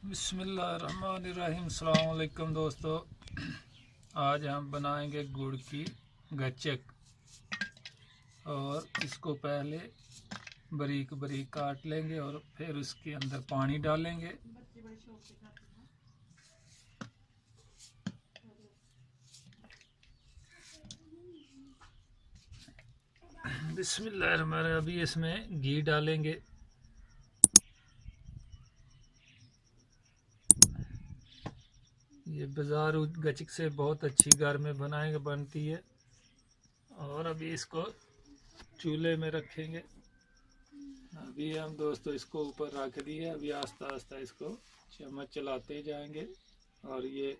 बिस्मिल्लाहिर्रहमानिर्रहीम। अस्सलाम वालेकुम दोस्तों, आज हम बनाएंगे गुड़ की गच्चक। और इसको पहले बारीक बारीक काट लेंगे और फिर उसके अंदर पानी डालेंगे। बिस्मिल्लाहिर्रहमानिर्रहीम। अभी इसमें घी डालेंगे। ये बाज़ारू गच्चक से बहुत अच्छी घर में बनती है। और अभी इसको चूल्हे में रखेंगे। अभी हम दोस्तों इसको ऊपर रख दिए। अभी आस्ता आस्ता इसको चम्मच चलाते जाएंगे और ये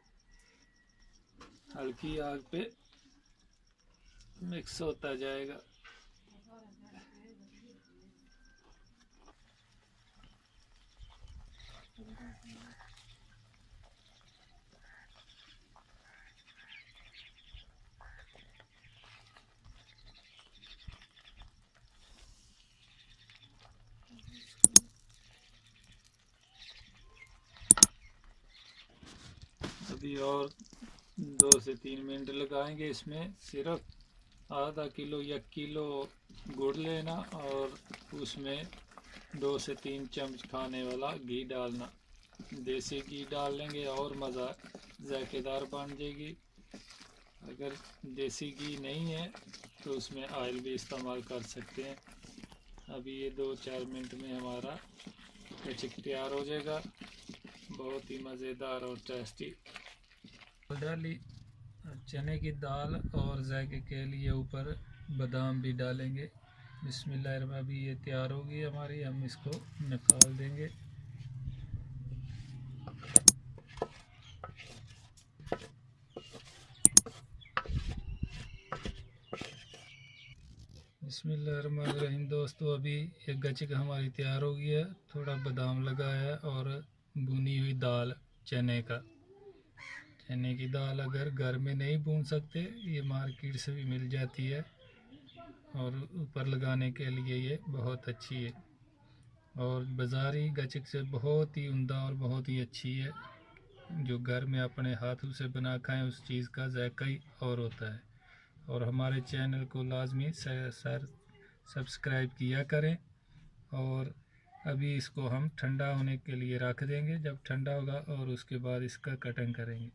हल्की आग पे मिक्स होता जाएगा। अभी और 2 से 3 मिनट लगाएंगे। इसमें सिर्फ आधा किलो या किलो गुड़ लेना और उसमें 2 से 3 चम्मच खाने वाला घी डालना। देसी घी डाल लेंगे और मज़ा जायकेदार बन जाएगी। अगर देसी घी नहीं है तो उसमें ऑयल भी इस्तेमाल कर सकते हैं। अभी ये 2-4 मिनट में हमारा गच्चक तैयार हो जाएगा। बहुत ही मज़ेदार और टेस्टी। डाली चने की दाल और जायके के लिए ऊपर बादाम भी डालेंगे। बिस्मिल्लाह। अभी ये तैयार होगी हमारी, हम इसको निकाल देंगे। बिस्मिल्लाहिर्रहमानिर्रहीम। दोस्तों अभी ये गच्चक हमारी तैयार हो गई है। थोड़ा बादाम लगाया है और भुनी हुई दाल चने की दाल अगर घर में नहीं भून सकते, ये मार्केट से भी मिल जाती है और ऊपर लगाने के लिए ये बहुत अच्छी है। और बाज़ारी गच्चक से बहुत ही उम्दा और बहुत ही अच्छी है। जो घर में अपने हाथों से बना खाएं उस चीज़ का जायका ही और होता है। और हमारे चैनल को लाजमी सब्सक्राइब किया करें। और अभी इसको हम ठंडा होने के लिए रख देंगे। जब ठंडा होगा और उसके बाद इसका कटिंग करेंगे।